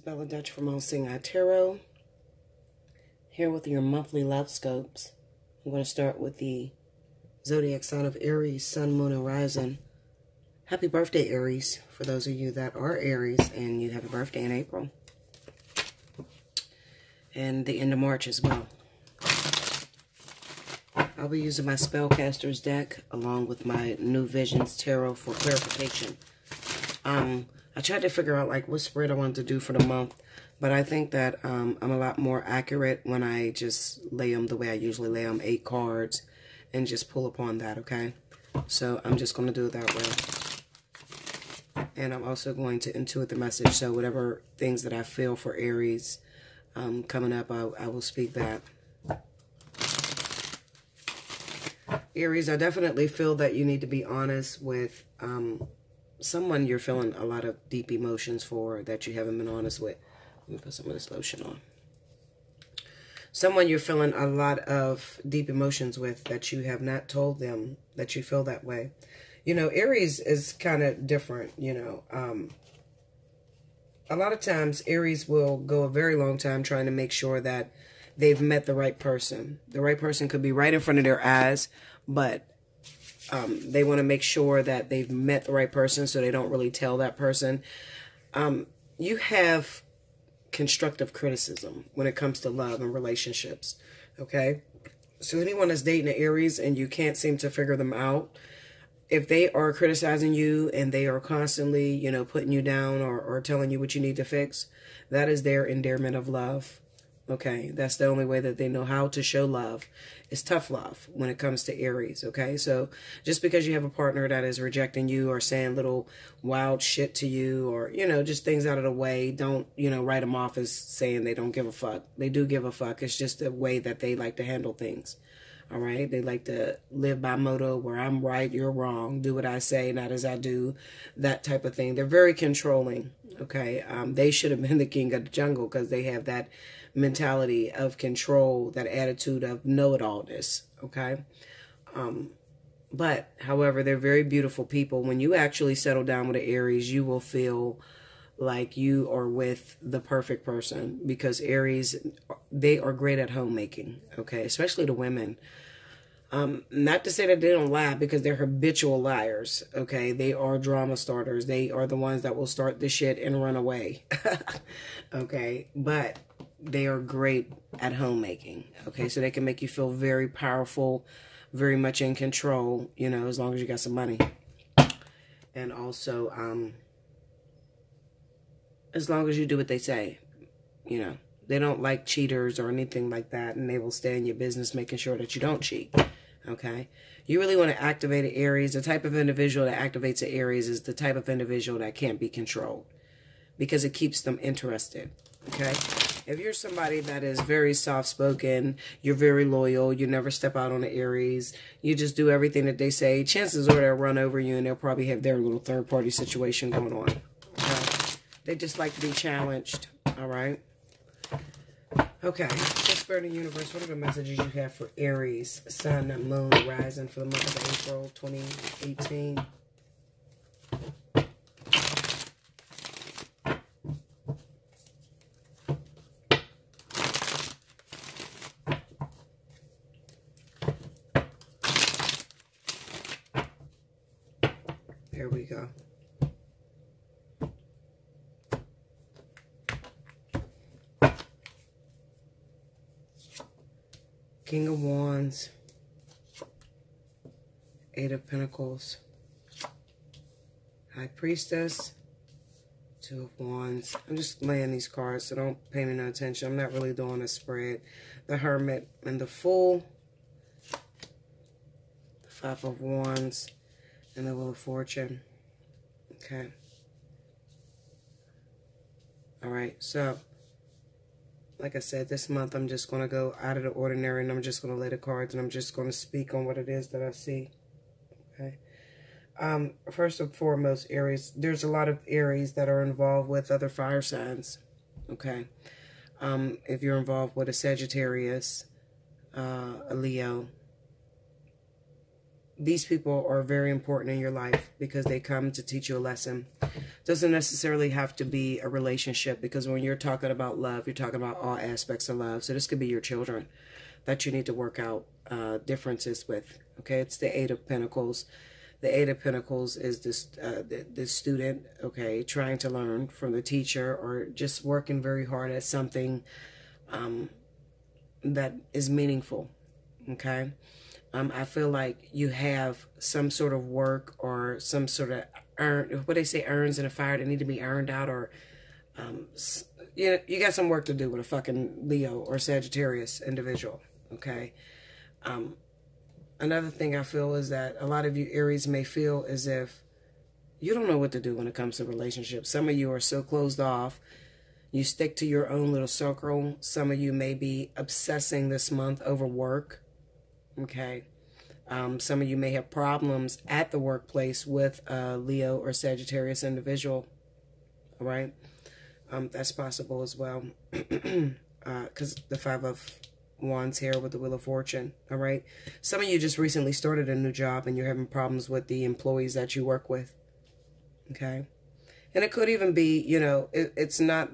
Bella Dutch from Allseeingeyetarot, here with your monthly love scopes. I'm going to start with the zodiac sign of Aries, Sun, Moon, and Rising. Happy birthday, Aries, for those of you that are Aries and you have a birthday in April. And the end of March as well. I'll be using my Spellcaster's deck along with my New Visions Tarot for clarification. I tried to figure out like what spread I wanted to do for the month, but I think that I'm a lot more accurate when I just lay them the way I usually lay them, 8 cards, and just pull upon that, okay? So I'm just going to do it that way. And I'm also going to intuit the message, so whatever things that I feel for Aries coming up, I will speak that. Aries, I definitely feel that you need to be honest with someone you're feeling a lot of deep emotions for that you haven't been honest with. Let me put some of this lotion on. Someone you're feeling a lot of deep emotions with that you have not told them that you feel that way. You know, Aries is kind of different, you know. A lot of times, Aries will go a very long time trying to make sure that they've met the right person. The right person could be right in front of their eyes, but they want to make sure that they've met the right person so they don't really tell that person. You have constructive criticism when it comes to love and relationships, okay? So anyone that's dating an Aries and you can't seem to figure them out, if they are criticizing you and they are constantly, you know, putting you down or telling you what you need to fix, that is their endearment of love. Okay, that's the only way that they know how to show love. It's tough love when it comes to Aries, okay? So just because you have a partner that is rejecting you or saying little wild shit to you or, you know, just things out of the way, don't, you know, write them off as saying they don't give a fuck. They do give a fuck. It's just the way that they like to handle things, all right? They like to live by motto where I'm right, you're wrong, do what I say, not as I do, that type of thing. They're very controlling, okay? They should have been the king of the jungle because they have that mentality of control, that attitude of know-it-allness, okay? But, however, they're very beautiful people. When you actually settle down with an Aries, you will feel like you are with the perfect person because Aries, they are great at homemaking, okay? Especially the women. Not to say that they don't lie because they're habitual liars, okay? They are drama starters. They are the ones that will start the shit and run away, okay? But they are great at homemaking, okay? So they can make you feel very powerful, very much in control, you know, as long as you got some money. And also, as long as you do what they say, you know. They don't like cheaters or anything like that, and they will stay in your business making sure that you don't cheat, okay? You really want to activate an Aries. The type of individual that activates an Aries is the type of individual that can't be controlled because it keeps them interested, okay? If you're somebody that is very soft-spoken, you're very loyal, you never step out on an Aries, you just do everything that they say, chances are they'll run over you and they'll probably have their little third-party situation going on, okay? They just like to be challenged, all right? Okay, so Spirit of the Universe, what are the messages you have for Aries, Sun, Moon, Rising for the month of April 2018? There we go. King of Wands, 8 of Pentacles, High Priestess, 2 of Wands. I'm just laying these cards, so don't pay me no attention. I'm not really doing a spread. The Hermit and the Fool, the 5 of Wands, and the Wheel of Fortune. Okay. All right, so like I said, this month I'm just going to go out of the ordinary and I'm just going to lay the cards and I'm just going to speak on what it is that I see. Okay. First and foremost, Aries, there's a lot of Aries that are involved with other fire signs. Okay. If you're involved with a Sagittarius, a Leo, these people are very important in your life because they come to teach you a lesson. Doesn't necessarily have to be a relationship, because when you're talking about love, you're talking about all aspects of love. So this could be your children that you need to work out differences with. Okay, it's the Eight of Pentacles. The Eight of Pentacles is this the student, okay, trying to learn from the teacher, or just working very hard at something that is meaningful. Okay. I feel like you have some sort of work or some sort of what they say, urns in a fire that need to be earned out, or you got some work to do with a fucking Leo or Sagittarius individual. Okay. Another thing I feel is that a lot of you Aries may feel as if you don't know what to do when it comes to relationships. Some of you are so closed off. You stick to your own little circle. Some of you may be obsessing this month over work. Okay. Some of you may have problems at the workplace with a Leo or Sagittarius individual. All right. That's possible as well. Because the Five of Wands here with the Wheel of Fortune. All right. Some of you just recently started a new job and you're having problems with the employees that you work with. Okay. And it could even be, you know, it's not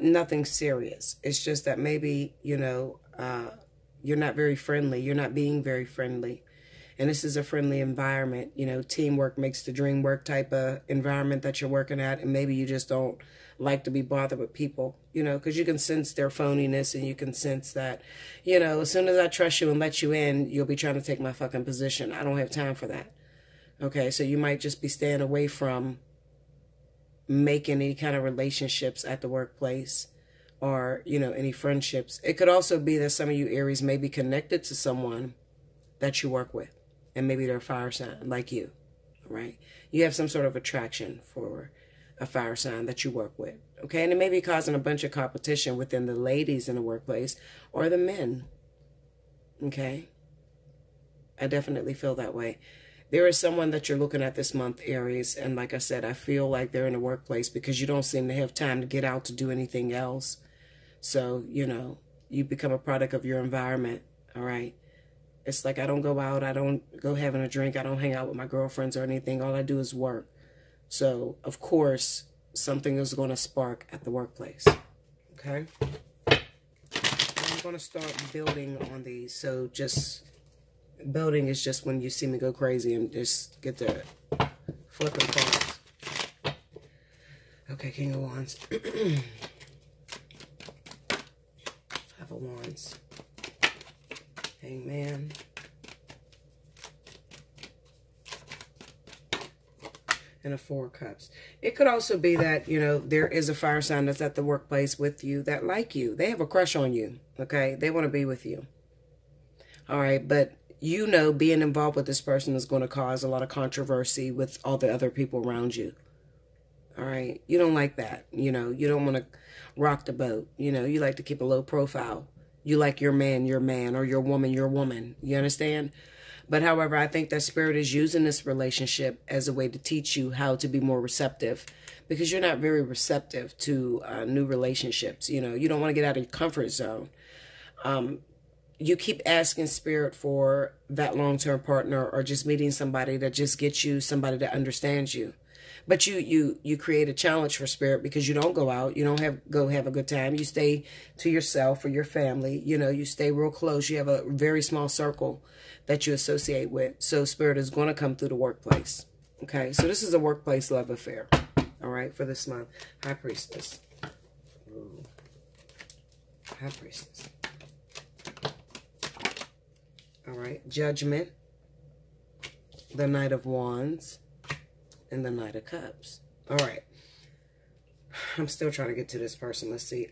nothing serious. It's just that maybe, you know, you're not very friendly. You're not being very friendly. And this is a friendly environment. You know, teamwork makes the dream work type of environment that you're working at. And maybe you just don't like to be bothered with people, you know, because you can sense their phoniness, and you can sense that, you know, as soon as I trust you and let you in, you'll be trying to take my fucking position. I don't have time for that. Okay, so you might just be staying away from making any kind of relationships at the workplace, or, you know, any friendships. It could also be that some of you Aries may be connected to someone that you work with, and maybe they're a fire sign like you, right? You have some sort of attraction for a fire sign that you work with, okay? And it may be causing a bunch of competition within the ladies in the workplace or the men, okay? I definitely feel that way. There is someone that you're looking at this month, Aries, and like I said, I feel like they're in the workplace because you don't seem to have time to get out to do anything else. So, you know, you become a product of your environment, all right? It's like I don't go out, I don't go having a drink, I don't hang out with my girlfriends or anything. All I do is work. So, of course, something is going to spark at the workplace, okay? I'm going to start building on these. So, just building is just when you see me go crazy and just get to flipping cards. Okay, King of Wands. Five of Wands. Hangman. And a Four of Cups. It could also be that, you know, there is a fire sign that's at the workplace with you that like you. They have a crush on you, okay? They want to be with you. All right, but you know being involved with this person is going to cause a lot of controversy with all the other people around you. All right, you don't like that. You know, you don't want to rock the boat. You know, you like to keep a low profile. You like your man, or your woman. You understand? But however, I think that Spirit is using this relationship as a way to teach you how to be more receptive, because you're not very receptive to new relationships. You know, you don't want to get out of your comfort zone. You keep asking Spirit for that long-term partner, or just meeting somebody that just gets you somebody that understands you. But you create a challenge for Spirit because you don't go out. You don't go have a good time. You stay to yourself or your family. You know, you stay real close. You have a very small circle that you associate with. So Spirit is going to come through the workplace. Okay, so this is a workplace love affair. All right, for this month. High Priestess. Ooh. High Priestess. All right, Judgment. The Knight of Wands. And the Knight of Cups. All right. I'm still trying to get to this person. Let's see.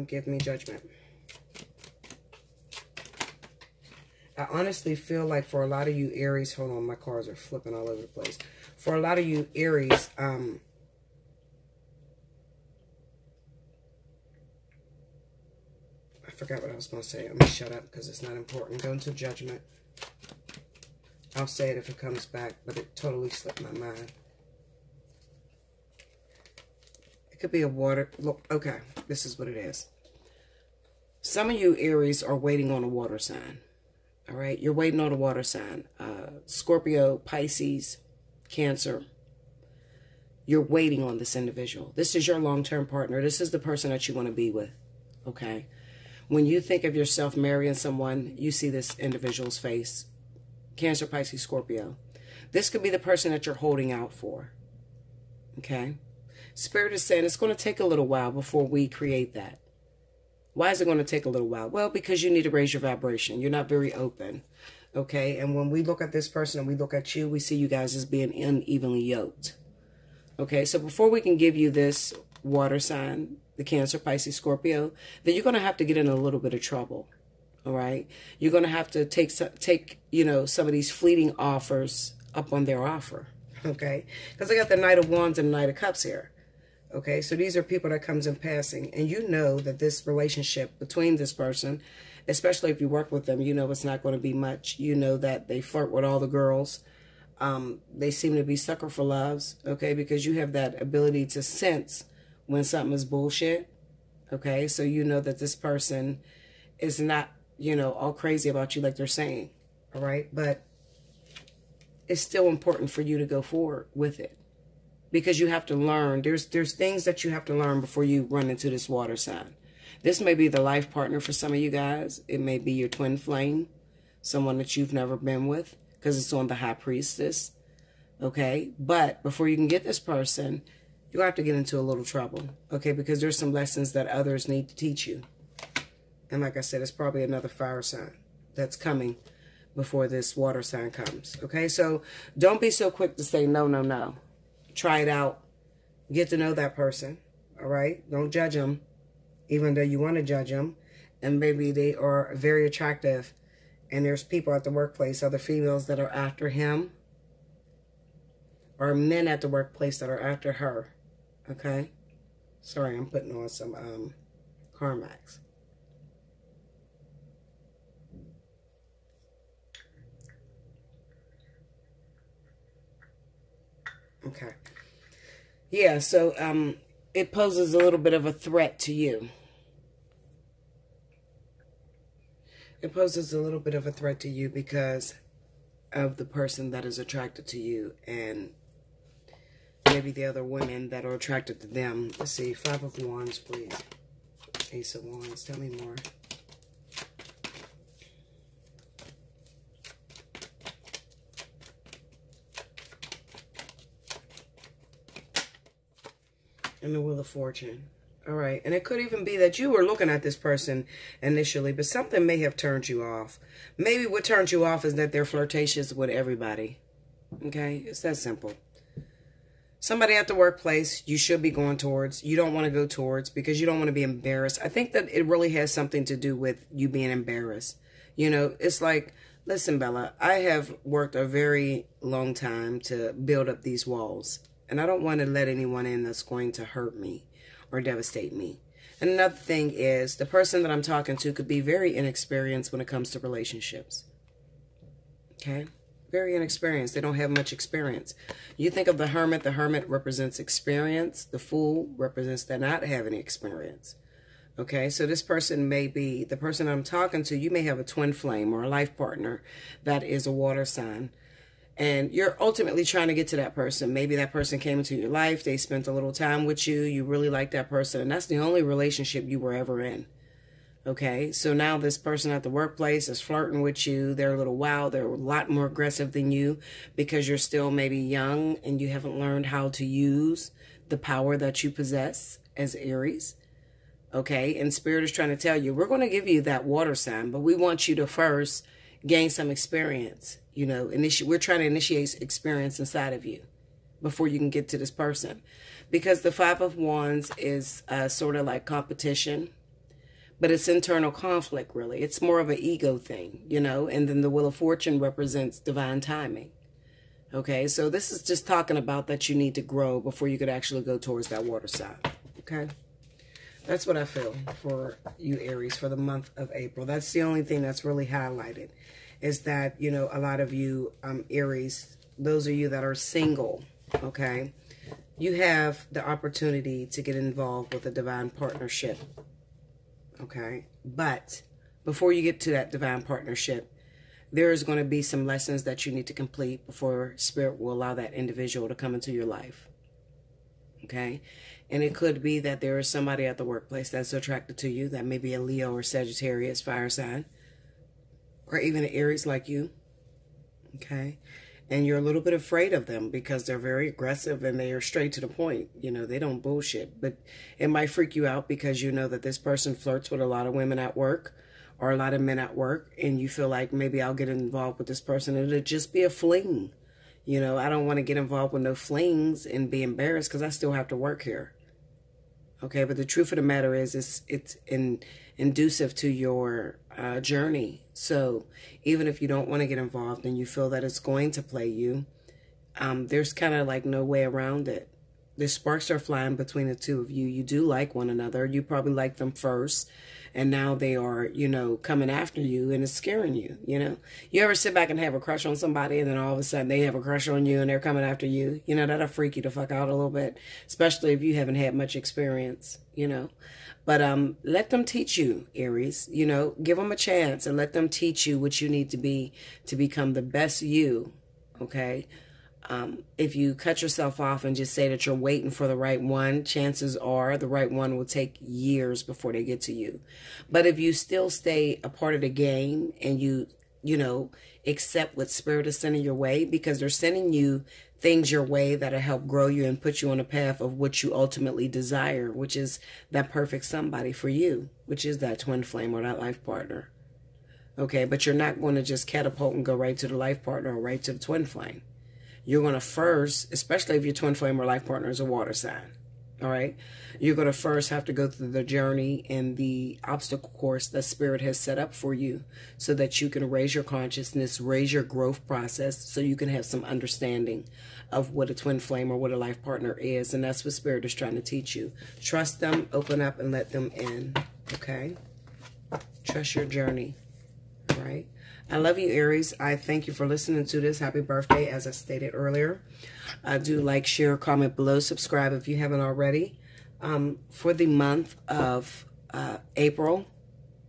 Give me Judgment. I honestly feel like for a lot of you Aries, hold on, my cards are flipping all over the place. For a lot of you Aries, I forgot what I was going to say. I'm going to shut up because it's not important. Go into Judgment. I'll say it if it comes back, but it totally slipped my mind. It could be a water. Look, okay, this is what it is. Some of you Aries are waiting on a water sign. All right, you're waiting on a water sign. Scorpio, Pisces, Cancer. You're waiting on this individual. This is your long-term partner. This is the person that you want to be with. Okay. When you think of yourself marrying someone, you see this individual's face. Cancer, Pisces, Scorpio. This could be the person that you're holding out for. Okay. Spirit is saying it's going to take a little while before we create that. Why is it going to take a little while? Well, because you need to raise your vibration. You're not very open. Okay. And when we look at this person and we look at you, we see you guys as being unevenly yoked. Okay. So before we can give you this water sign, the Cancer, Pisces, Scorpio, then you're going to have to get in a little bit of trouble. All right. You're going to have to take, you know, some of these fleeting offers up on their offer. Okay. Because I got the Knight of Wands and Knight of Cups here. Okay. So these are people that comes in passing, and you know that this relationship between this person, especially if you work with them, you know, it's not going to be much. You know that they flirt with all the girls. They seem to be sucker for loves. Okay. Because you have that ability to sense when something is bullshit. Okay. So you know that this person is not, you know, all crazy about you like they're saying. All right. But it's still important for you to go forward with it, because you have to learn. There's things that you have to learn before you run into this water sign. This may be the life partner for some of you guys. It may be your twin flame, someone that you've never been with, because it's on the High Priestess. Okay. But before you can get this person, you have to get into a little trouble. Okay. Because there's some lessons that others need to teach you. And like I said, it's probably another fire sign that's coming before this water sign comes. Okay. So don't be so quick to say no, no, no. Try it out. Get to know that person. All right. Don't judge them, even though you want to judge them. And maybe they are very attractive. And there's people at the workplace, other females that are after him, or men at the workplace that are after her. Okay. Sorry, I'm putting on some Carmax. Okay. Yeah, so it poses a little bit of a threat to you. It poses a little bit of a threat to you because of the person that is attracted to you, and maybe the other women that are attracted to them. Let's see, Five of Wands, please. Ace of Wands, tell me more. And the Wheel of Fortune. All right. And it could even be that you were looking at this person initially, but something may have turned you off. Maybe what turned you off is that they're flirtatious with everybody. Okay? It's that simple. Somebody at the workplace you should be going towards, you don't want to go towards because you don't want to be embarrassed. I think that it really has something to do with you being embarrassed. You know, it's like, listen, Bella, I have worked a very long time to build up these walls. And I don't want to let anyone in that's going to hurt me or devastate me. And another thing is, the person that I'm talking to could be very inexperienced when it comes to relationships. Okay? Very inexperienced. They don't have much experience. You think of the Hermit. The Hermit represents experience. The Fool represents that not having experience. Okay? So this person may be, the person I'm talking to, you may have a twin flame or a life partner that is a water sign. And you're ultimately trying to get to that person. Maybe that person came into your life. They spent a little time with you. You really like that person. And that's the only relationship you were ever in. Okay. So now this person at the workplace is flirting with you. They're a little wild. They're a lot more aggressive than you because you're still maybe young and you haven't learned how to use the power that you possess as Aries. Okay. And Spirit is trying to tell you, we're going to give you that water sign, but we want you to first gain some experience. You know, we're trying to initiate experience inside of you before you can get to this person. Because the Five of Wands is sort of like competition, but it's internal conflict, really. It's more of an ego thing, you know. And then the Wheel of Fortune represents divine timing. Okay, so this is just talking about that you need to grow before you could actually go towards that water sign. Okay, that's what I feel for you, Aries, for the month of April. That's the only thing that's really highlighted. Is that, you know, a lot of you, Aries, those of you that are single, okay, you have the opportunity to get involved with a divine partnership, okay? But before you get to that divine partnership, there is going to be some lessons that you need to complete before Spirit will allow that individual to come into your life. Okay? And it could be that there is somebody at the workplace that's attracted to you, that may be a Leo or Sagittarius fire sign, or even an Aries like you. Okay? And you're a little bit afraid of them because they're very aggressive and they are straight to the point. You know, they don't bullshit. But it might freak you out because you know that this person flirts with a lot of women at work or a lot of men at work. And you feel like maybe I'll get involved with this person. It'll just be a fling. You know, I don't want to get involved with no flings and be embarrassed because I still have to work here. Okay, but the truth of the matter is it's inducive to your journey. So even if you don't want to get involved and you feel that it's going to play you, there's kind of like no way around it. The sparks are flying between the two of you. You do like one another. You probably liked them first. And now they are, you know, coming after you and it's scaring you, you know. You ever sit back and have a crush on somebody and then all of a sudden they have a crush on you and they're coming after you? You know, that'll freak you the fuck out a little bit, especially if you haven't had much experience, you know. But let them teach you, Aries, you know. Give them a chance and let them teach you what you need to be to become the best you, okay? If you cut yourself off and just say that you're waiting for the right one, chances are the right one will take years before they get to you. But if you still stay a part of the game and you know, accept what Spirit is sending your way, because they're sending you things your way that'll help grow you and put you on a path of what you ultimately desire, which is that perfect somebody for you, which is that twin flame or that life partner. Okay, but you're not going to just catapult and go right to the life partner or right to the twin flame. You're going to first, especially if your twin flame or life partner is a water sign, all right? You're going to first have to go through the journey and the obstacle course that Spirit has set up for you so that you can raise your consciousness, raise your growth process, so you can have some understanding of what a twin flame or what a life partner is. And that's what Spirit is trying to teach you. Trust them, open up, and let them in, okay? Trust your journey, all right? I love you, Aries. I thank you for listening to this. Happy birthday, as I stated earlier. Do like, share, comment below. Subscribe if you haven't already. For the month of April,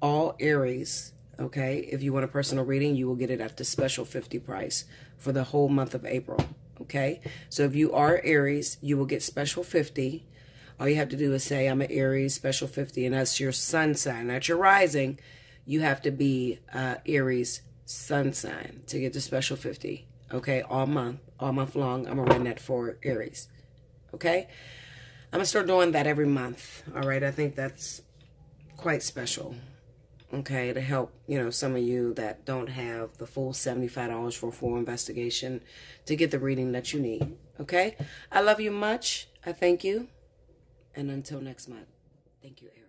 all Aries, okay? If you want a personal reading, you will get it at the special 50 price for the whole month of April, okay? So if you are Aries, you will get special 50. All you have to do is say, I'm an Aries, special 50, and that's your sun sign. Not your rising. You have to be Aries sun sign to get the special 50, okay? All month long. I'm gonna run that for Aries, okay? I'm gonna start doing that every month, all right? I think that's quite special, okay, to help, you know, some of you that don't have the full $75 for a full investigation to get the reading that you need, okay? I love you much. I thank you, and until next month, thank you, Aries.